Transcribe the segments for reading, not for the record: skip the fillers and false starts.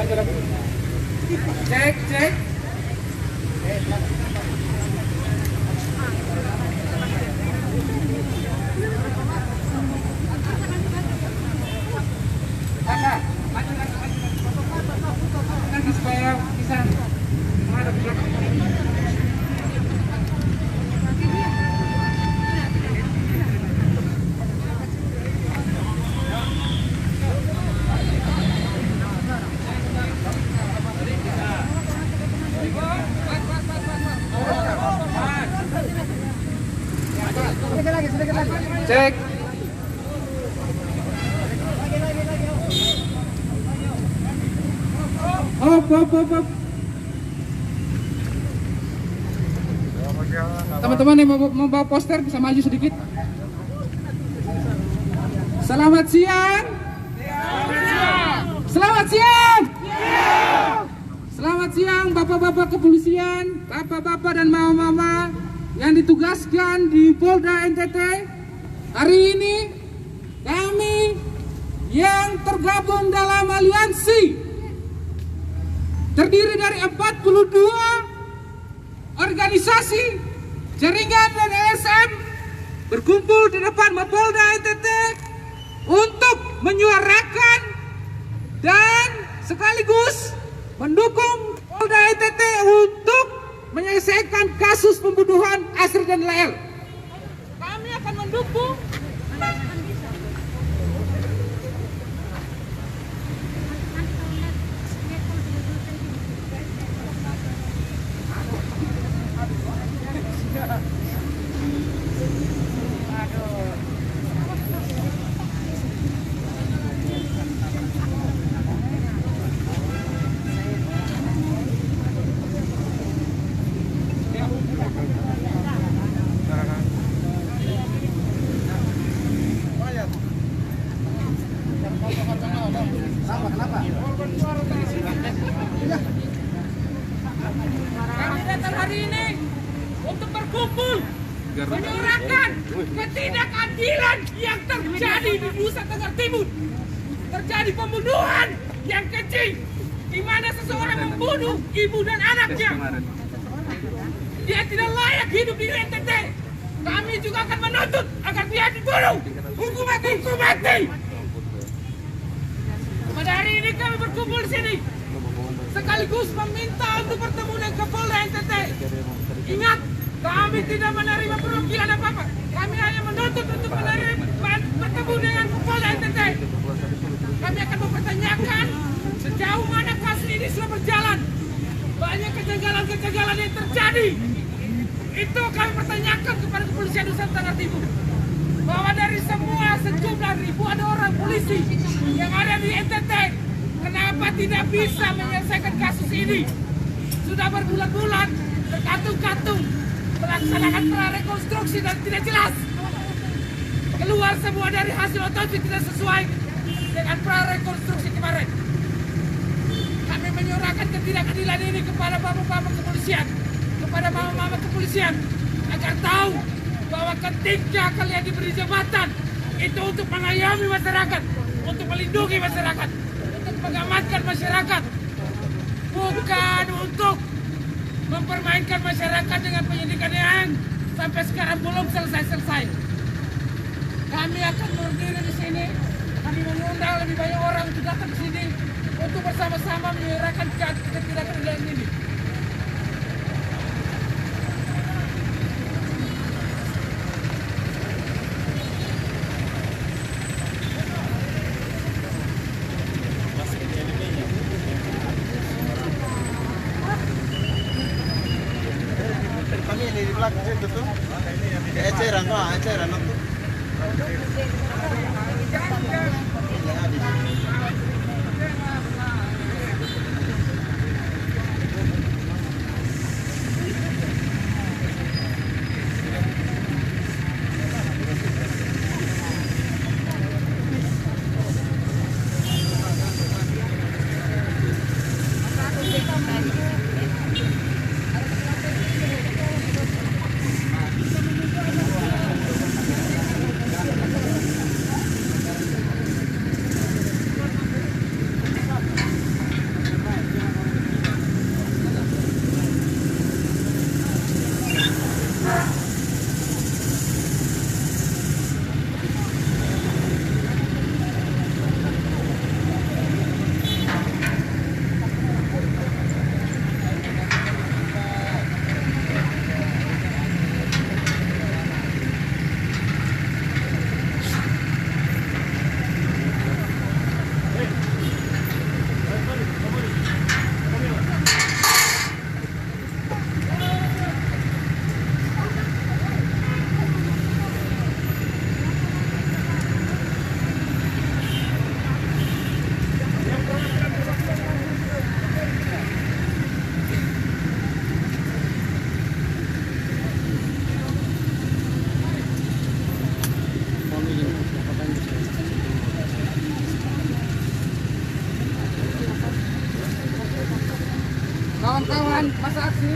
Cek, cek. Nanti supaya bisa menghadap ke belakang. Cek. Hop. Teman-teman yang mau bawa poster bisa maju sedikit. Selamat siang. Selamat siang. Selamat siang bapak-bapak kepolisian, bapak-bapak dan mama-mama yang ditugaskan di Polda NTT. Hari ini kami yang tergabung dalam aliansi terdiri dari 42 organisasi, jaringan dan LSM berkumpul di depan Mapolda NTT untuk menyuarakan dan sekaligus mendukung Polda NTT untuk menyelesaikan kasus pembunuhan Asri dan Lael. Kami akan mendukung kami datang hari ini untuk berkumpul menyuarakan ketidakadilan yang terjadi di Nusa Tenggara Timur. Terjadi pembunuhan yang keji, di mana seseorang membunuh ibu dan anaknya. Dia tidak layak hidup di NTT. Kami juga akan menuntut agar dia dibunuh. Hukum mati. Pada hari ini kami berkumpul di sini sekaligus meminta untuk bertemu dengan Kapolda NTT. Ingat, kami tidak menerima perwakilan apa-apa. Kami hanya menuntut untuk bertemu dengan Kapolda NTT. Kami akan mempertanyakan sejauh mana kasus ini sudah berjalan. Banyak kejanggalan-kejanggalan yang terjadi. Itu kami pertanyakan kepada kepolisian Nusa Tenggara Timur. Bahwa dari semua sejumlah ribuan orang polisi yang ada di NTT, kenapa tidak bisa menyelesaikan kasus ini? Sudah berbulan-bulan berkatung-katung melaksanakan prarekonstruksi dan tidak jelas. Keluar semua dari hasil otopsi tidak sesuai dengan prarekonstruksi kemarin. Kami menyuarakan ketidakadilan ini kepada bapak-bapak kepolisian, kepada mama-mama kepolisian, agar tahu bahwa ketika kalian diberi jabatan itu untuk mengayomi masyarakat, untuk melindungi masyarakat, untuk mengamankan masyarakat, bukan untuk mempermainkan masyarakat dengan penyidikan yang sampai sekarang belum selesai. Kami akan berdiri di sini, kami mengundang lebih banyak orang untuk datang ke sini untuk bersama-sama menyuarakan ketidakadilan ini. Kami ini di belakang itu tuh, eceran tuh. Dan masa aksi,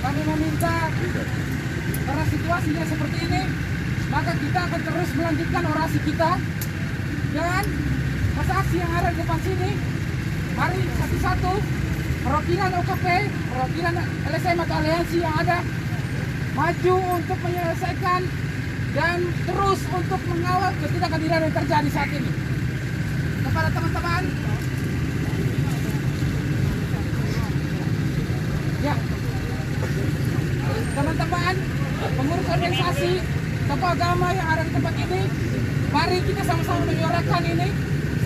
kami meminta karena situasinya seperti ini, maka kita akan terus melanjutkan orasi kita. Dan masa aksi yang ada di depan sini, mari satu-satu perwakilan OKP, perwakilan LSM atau aliansi yang ada maju untuk menyelesaikan dan terus untuk mengawal ketidakadilan yang terjadi saat ini. Kepada teman-teman, ya, teman-teman pengurus organisasi tokoh agama yang ada di tempat ini, mari kita sama-sama menyuarakan ini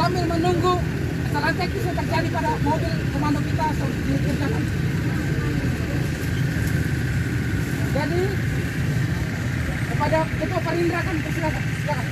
sambil menunggu kesalahan teknis yang terjadi pada mobil komando kita dikerjakan. Jadi kepada Ketua Perindra kami persilakan. Silakan.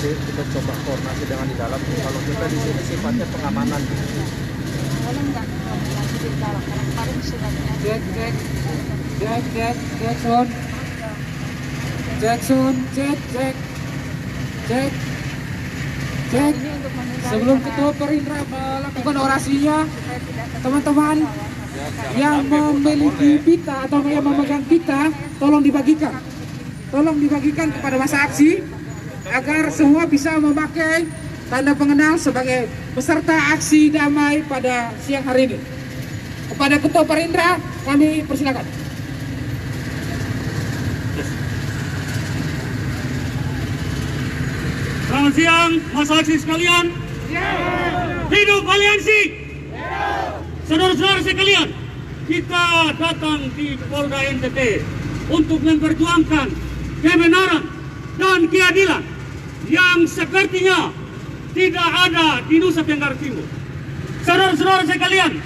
Kita coba koordinasi dengan di dalam. Kalau kita di sini sifatnya pengamanan. Cek. Sebelum Ketua Perindra melakukan orasinya, teman-teman yang memiliki pita atau yang memegang pita, tolong dibagikan. Tolong dibagikan kepada masa aksi agar semua bisa memakai tanda pengenal sebagai peserta aksi damai pada siang hari ini. Kepada Ketua Perindra kami persilakan. Selamat siang, masa aksi sekalian. Hidup aliansi. Saudara-saudara sekalian, kita datang di Polda NTT untuk memperjuangkan kebenaran dan keadilan yang sepertinya tidak ada di Nusa Tenggara Timur. Saudara-saudara sekalian,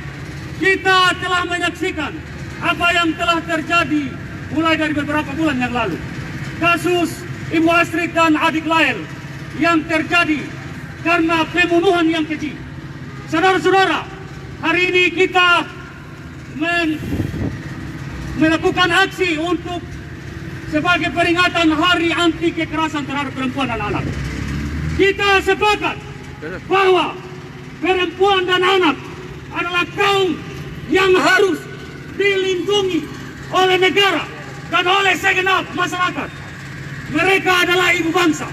kita telah menyaksikan apa yang telah terjadi mulai dari beberapa bulan yang lalu. Kasus Ibu Astrid dan adik Lael yang terjadi karena pembunuhan yang keji. Saudara-saudara, hari ini kita melakukan aksi untuk sebagai peringatan Hari Anti Kekerasan Terhadap Perempuan dan Anak. Kita sepakat bahwa perempuan dan anak adalah kaum yang harus dilindungi oleh negara dan oleh segenap masyarakat. Mereka adalah ibu bangsa.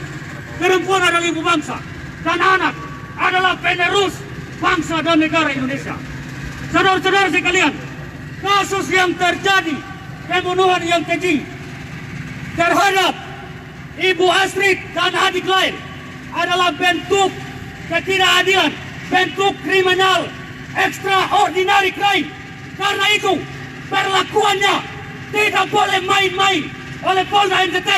Perempuan adalah ibu bangsa dan anak adalah penerus bangsa dan negara Indonesia. Saudara-saudara sekalian, kasus yang terjadi, pembunuhan yang keji terhadap Ibu Astrid dan adik lain adalah bentuk ketidakadilan, bentuk kriminal, extraordinary crime. Karena itu, perlakuannya tidak boleh main-main oleh Polda NTT.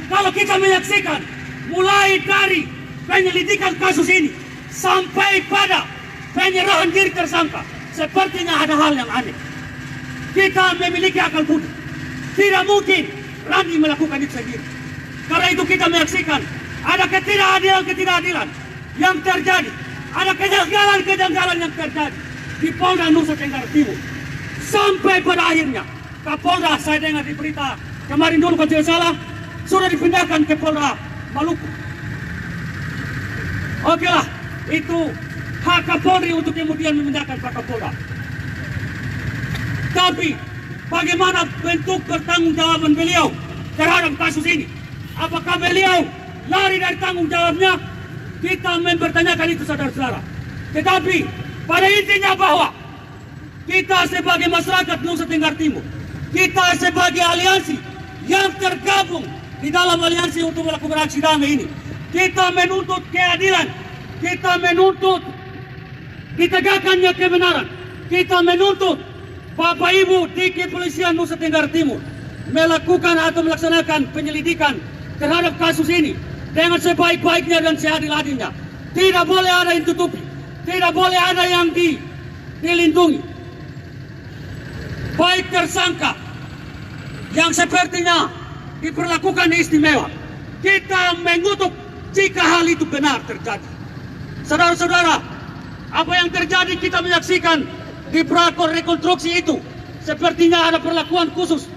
Kalau kita menyaksikan mulai dari penyelidikan kasus ini sampai pada penyerahan diri tersangka, sepertinya ada hal yang aneh. Kita memiliki akal budi. Tidak mungkin Randi melakukan itu sendiri. Karena itu kita menyaksikan ada ketidakadilan yang terjadi. Ada kejanggalan yang terjadi di Polda Nusa Tenggara Timur. Sampai pada akhirnya Kapolda, saya dengar di berita kemarin dulu kalau tidak salah, sudah dipindahkan ke Polda Maluku. Oke lah, itu hak Kapolri untuk kemudian memindahkan Pak Kapolda. Tapi bagaimana bentuk pertanggungjawaban beliau terhadap kasus ini? Apakah beliau lari dari tanggung jawabnya? Kita mempertanyakan itu, saudara-saudara. Tetapi pada intinya bahwa kita sebagai masyarakat Nusa Tenggara Timur, kita sebagai aliansi yang tergabung di dalam aliansi untuk melakukan aksi damai ini, kita menuntut keadilan, kita menuntut ditegakkannya kebenaran, kita menuntut Bapak Ibu di Kepolisian Nusa Tenggara Timur melakukan atau melaksanakan penyelidikan terhadap kasus ini dengan sebaik-baiknya dan seadil-adilnya. Tidak boleh ada yang tutupi, tidak boleh ada yang dilindungi. Baik tersangka yang sepertinya diperlakukan istimewa, kita mengutuk jika hal itu benar terjadi. Saudara-saudara, apa yang terjadi kita menyaksikan di prakor rekonstruksi itu sepertinya ada perlakuan khusus.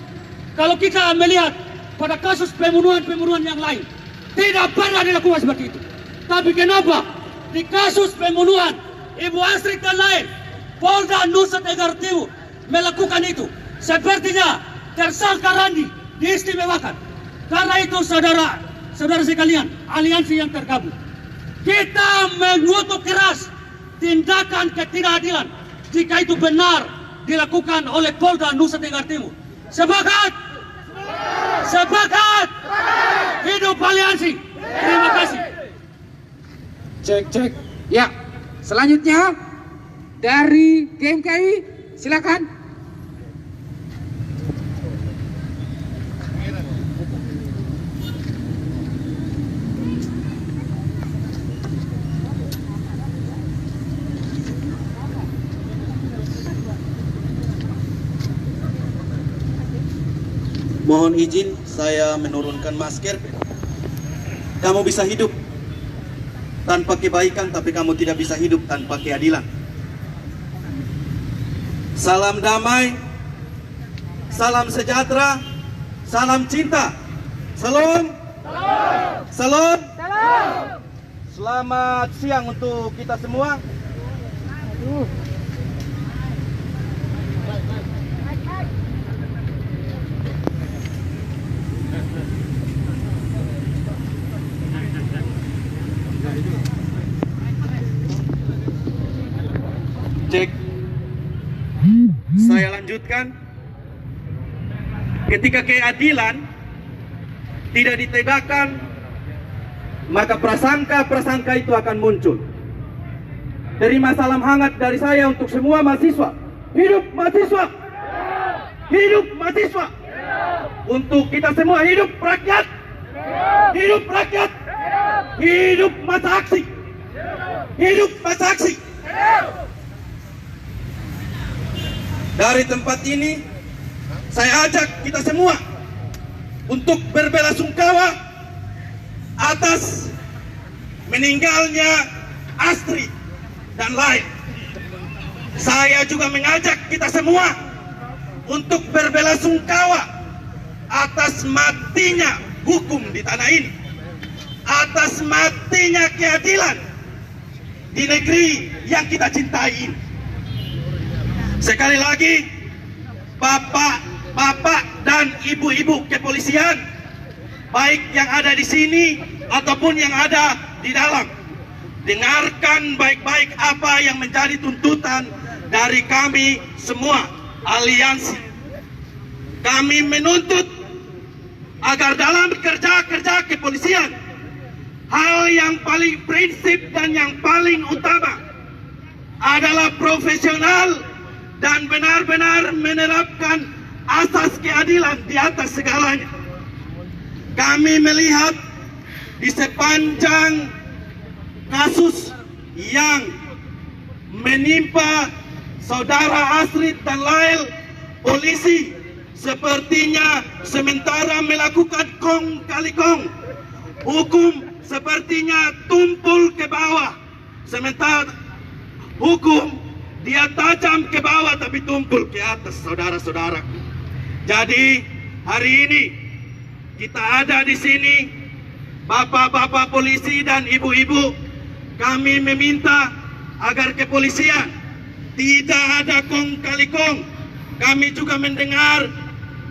Kalau kita melihat pada kasus pembunuhan yang lain, tidak pernah dilakukan seperti itu. Tapi kenapa di kasus pembunuhan Ibu Astrid dan lain, Polda Nusa Tenggara Timur melakukan itu? Sepertinya tersangka Randi diistimewakan. Karena itu saudara sekalian, aliansi yang tergabung, kita mengutuk keras tindakan ketidakadilan jika itu benar dilakukan oleh Polda Nusa Tenggara Timur. Sepakat? Sepakat? Hidup aliansi. Terima kasih. Cek. Ya, selanjutnya dari GMKI, silakan. Mohon izin saya menurunkan masker. Kamu bisa hidup tanpa kebaikan, tapi kamu tidak bisa hidup tanpa keadilan. Salam damai, salam sejahtera, salam cinta. Salam. Salam. Selamat siang untuk kita semua. Cek. Saya lanjutkan. Ketika keadilan tidak ditegakkan, maka prasangka itu akan muncul. Terima salam hangat dari saya untuk semua mahasiswa. Hidup mahasiswa! Hidup mahasiswa! Untuk kita semua, hidup rakyat! Hidup rakyat! Hidup masa aksi! Hidup masa aksi! Dari tempat ini, saya ajak kita semua untuk berbelasungkawa atas meninggalnya Astrid dan lain. Saya juga mengajak kita semua untuk berbelasungkawa atas matinya hukum di tanah ini, atas matinya keadilan di negeri yang kita cintai ini. Sekali lagi, bapak dan ibu-ibu kepolisian, baik yang ada di sini ataupun yang ada di dalam, dengarkan baik-baik apa yang menjadi tuntutan dari kami semua aliansi. Kami menuntut agar dalam kerja-kerja kepolisian, hal yang paling prinsip dan yang paling utama adalah profesional dan benar-benar menerapkan asas keadilan di atas segalanya. Kami melihat di sepanjang kasus yang menimpa saudara Asrid dan Lael, polisi sepertinya sementara melakukan kong kali kong. Hukum sepertinya tumpul ke bawah, sementara hukum dia tajam ke bawah tapi tumpul ke atas, saudara-saudara. Jadi hari ini kita ada di sini, bapak-bapak polisi dan ibu-ibu, kami meminta agar kepolisian tidak ada kong kali kong. Kami juga mendengar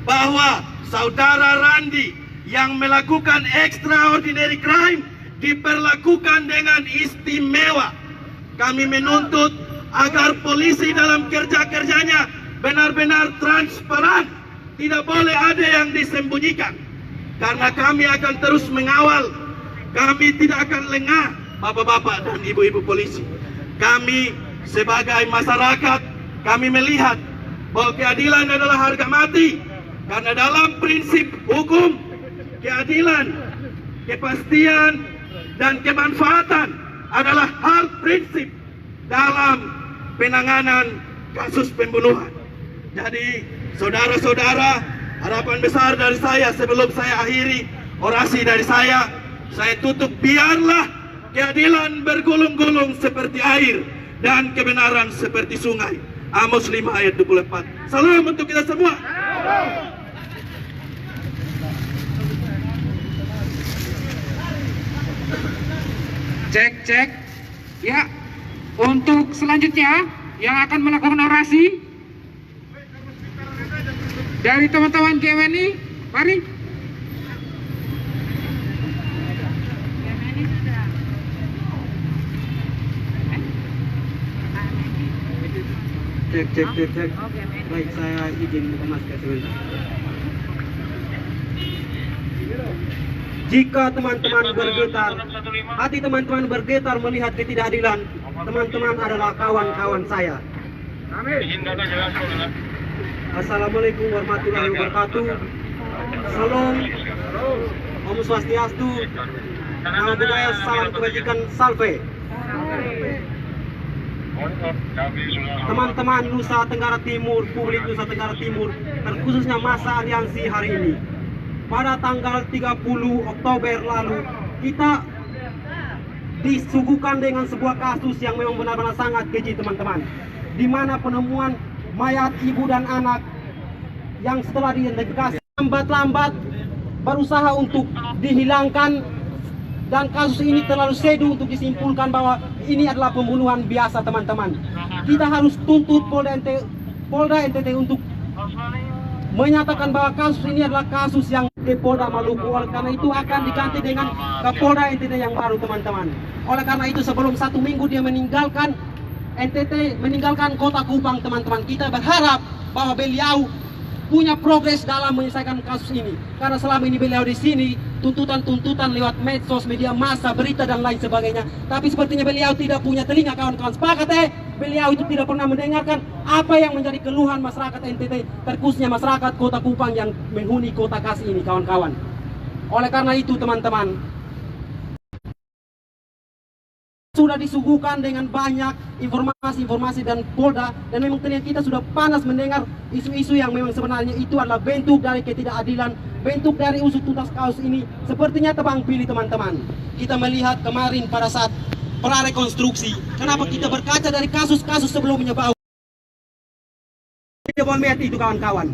bahwa saudara Randi yang melakukan extraordinary crime diperlakukan dengan istimewa. Kami menuntut agar polisi dalam kerja-kerjanya benar-benar transparan, tidak boleh ada yang disembunyikan. Karena kami akan terus mengawal, kami tidak akan lengah, bapak-bapak dan ibu-ibu polisi. Kami sebagai masyarakat, kami melihat bahwa keadilan adalah harga mati. Karena dalam prinsip hukum, keadilan, kepastian, dan kemanfaatan adalah hal prinsip dalam penanganan kasus pembunuhan. Jadi, saudara-saudara, harapan besar dari saya sebelum saya akhiri orasi dari saya tutup, biarlah keadilan bergulung-gulung seperti air dan kebenaran seperti sungai. Amos 5 ayat 24. Salam untuk kita semua. Cek. Ya, untuk selanjutnya yang akan melakukan orasi dari teman-teman GMNI, mari. Cek. Baik, saya izin buka masker sebentar. Jika teman-teman bergetar, hati teman-teman bergetar melihat ketidakadilan, teman-teman adalah kawan-kawan saya. Assalamualaikum warahmatullahi wabarakatuh. Salam, Om Swastiastu, Namo Buddhaya, salam kebajikan, salve. Teman-teman Nusa Tenggara Timur, publik Nusa Tenggara Timur, terkhususnya masa aliansi hari ini. Pada tanggal 30 Oktober lalu, kita disuguhkan dengan sebuah kasus yang memang benar-benar sangat keji, teman-teman. Di mana penemuan mayat ibu dan anak yang setelah diidentifikasi lambat-lambat berusaha untuk dihilangkan, dan kasus ini terlalu sedu untuk disimpulkan bahwa ini adalah pembunuhan biasa, teman-teman. Kita harus tuntut Polda NTT untuk menyatakan bahwa kasus ini adalah kasus yang ke Polda Maluku. Oleh karena itu akan diganti dengan Kapolda NTT yang baru, teman-teman. Oleh karena itu sebelum 1 minggu dia meninggalkan NTT, meninggalkan kota Kupang, teman-teman, kita berharap bahwa beliau punya progres dalam menyelesaikan kasus ini. Karena selama ini beliau di sini tuntutan-tuntutan lewat medsos, media massa, berita dan lain sebagainya. Tapi sepertinya beliau tidak punya telinga, kawan-kawan. Sepakat beliau itu tidak pernah mendengarkan apa yang menjadi keluhan masyarakat NTT, terkhususnya masyarakat kota Kupang yang menghuni kota Kas ini, kawan-kawan. Oleh karena itu, teman-teman, sudah disuguhkan dengan banyak informasi dan Polda, dan memang ternyata kita sudah panas mendengar isu-isu yang memang sebenarnya itu adalah bentuk dari ketidakadilan, bentuk dari usut tuntas kasus ini sepertinya tebang pilih, teman-teman. Kita melihat kemarin pada saat prarekonstruksi, kenapa kita berkaca dari kasus-kasus sebelumnya bahwa itu, kawan-kawan,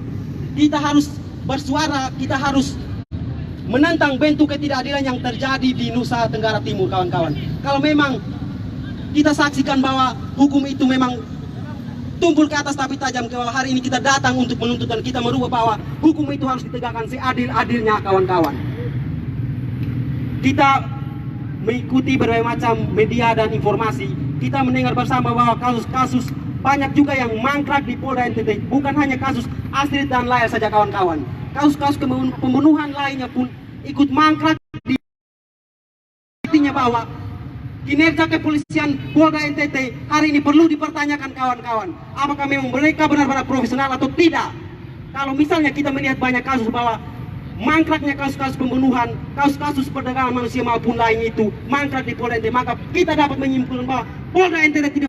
kita harus bersuara, kita harus menentang bentuk ketidakadilan yang terjadi di Nusa Tenggara Timur, kawan-kawan. Kalau memang kita saksikan bahwa hukum itu memang tumpul ke atas tapi tajam ke bawah, hari ini kita datang untuk menuntut dan kita merubah bahwa hukum itu harus ditegakkan seadil-adilnya, kawan-kawan. Kita mengikuti berbagai macam media dan informasi, kita mendengar bersama bahwa kasus-kasus banyak juga yang mangkrak di Polda NTT. Bukan hanya kasus Astrid dan Lael saja kawan-kawan. Kasus-kasus pembunuhan lainnya pun ikut mangkrak di artinya bahwa kinerja kepolisian Polda NTT hari ini perlu dipertanyakan kawan-kawan. Apakah memang mereka benar-benar profesional atau tidak? Kalau misalnya kita melihat banyak kasus bahwa mangkraknya kasus-kasus pembunuhan, kasus-kasus perdagangan manusia maupun lain itu mangkrak di Polda NTT, maka kita dapat menyimpulkan bahwa Polda NTT tidak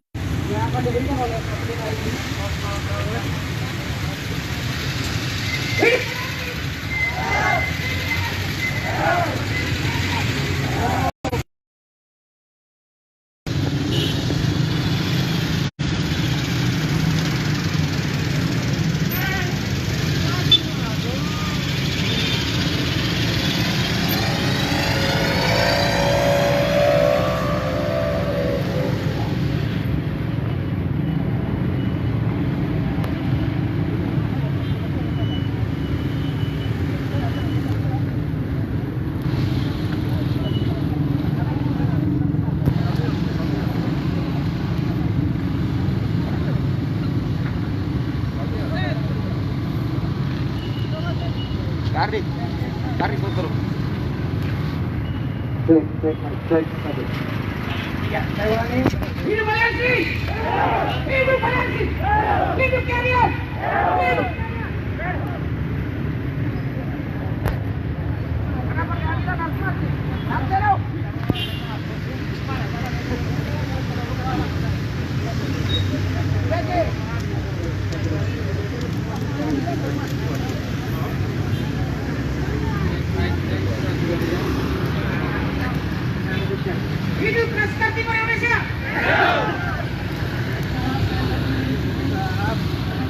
Hidup aliansi! Hidup aliansi! Hidup kalian! Hidup! Kenapa keadilan harus mati? Harus hidup Laskar Timur Indonesia!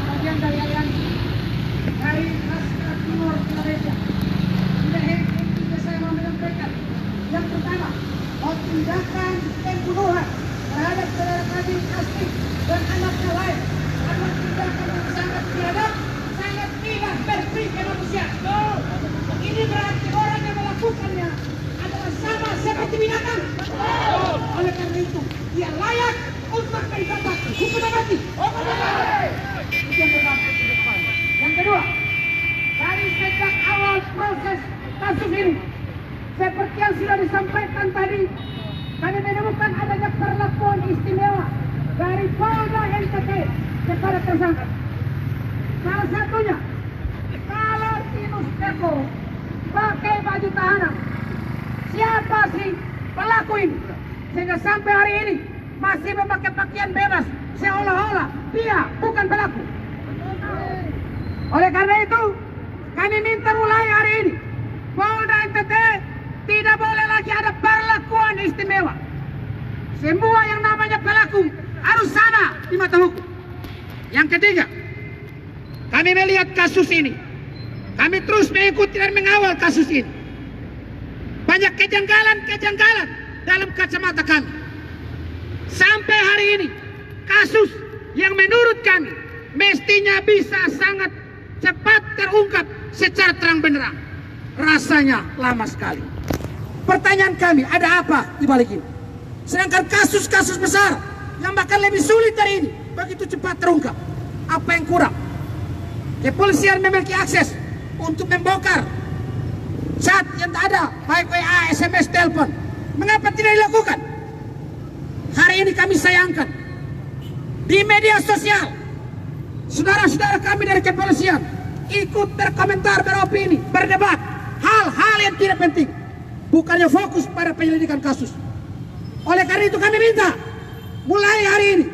Bagian dari aliansi dari Laskar Timur Indonesia. Tidak saya mau menyampaikan. Yang pertama, tindakan pembunuhan terhadap saudara kami Astrid dan anaknya lain adalah tindakan yang sangat biadab, sangat tidak bersih kemanusiaan. Ini berarti orang yang melakukannya adalah sama seperti binatang. Oleh karena itu, dia layak untuk mendapat hukuman mati. Itu yang pertama. Yang kedua, dari sejak awal proses kasus ini, seperti yang sudah disampaikan tadi, kami menemukan adanya perlakuan istimewa dari Polda NTT kepada tersangka. Salah satunya, kalau Tinus Eko pakai baju tahanan, siapa sih pelaku ini? Sehingga sampai hari ini masih memakai pakaian bebas, seolah-olah dia bukan pelaku. Oleh karena itu, kami minta mulai hari ini, Polda NTT tidak boleh lagi ada perlakuan istimewa. Semua yang namanya pelaku harus sama di mata hukum. Yang ketiga, kami melihat kasus ini, kami terus mengikuti dan mengawal kasus ini. Banyak kejanggalan-kejanggalan dalam kacamata kami. Sampai hari ini, kasus yang menurut kami mestinya bisa sangat cepat terungkap secara terang benderang, rasanya lama sekali. Pertanyaan kami, ada apa di balik ini? Sedangkan kasus-kasus besar yang bahkan lebih sulit dari ini begitu cepat terungkap. Apa yang kurang? Kepolisian memiliki akses untuk membongkar chat yang ada, baik WA, SMS, telepon. Mengapa tidak dilakukan? Hari ini kami sayangkan di media sosial saudara-saudara kami dari kepolisian ikut berkomentar, beropini, berdebat hal-hal yang tidak penting, bukannya fokus pada penyelidikan kasus. Oleh karena itu kami minta mulai hari ini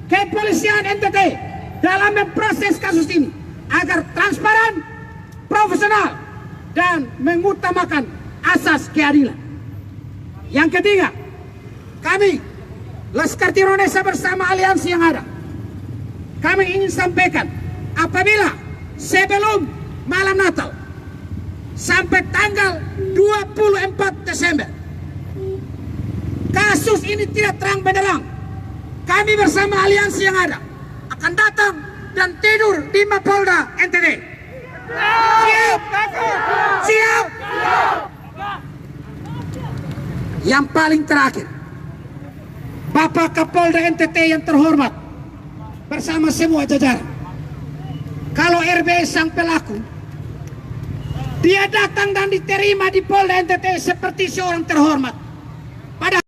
kepolisian NTT dalam memproses kasus ini agar transparan, profesional, dan mengutamakan asas keadilan. Yang ketiga, kami Laskar Timur Indonesia bersama aliansi yang ada, kami ingin sampaikan apabila sebelum malam Natal sampai tanggal 24 Desember kasus ini tidak terang benderang, kami bersama aliansi yang ada akan datang dan tidur di Mapolda NTT. Siap? Siap? Yang paling terakhir, Bapak Kapolda NTT yang terhormat, bersama semua jajaran. Kalau RB sang pelaku, dia datang dan diterima di Polda NTT seperti seorang terhormat.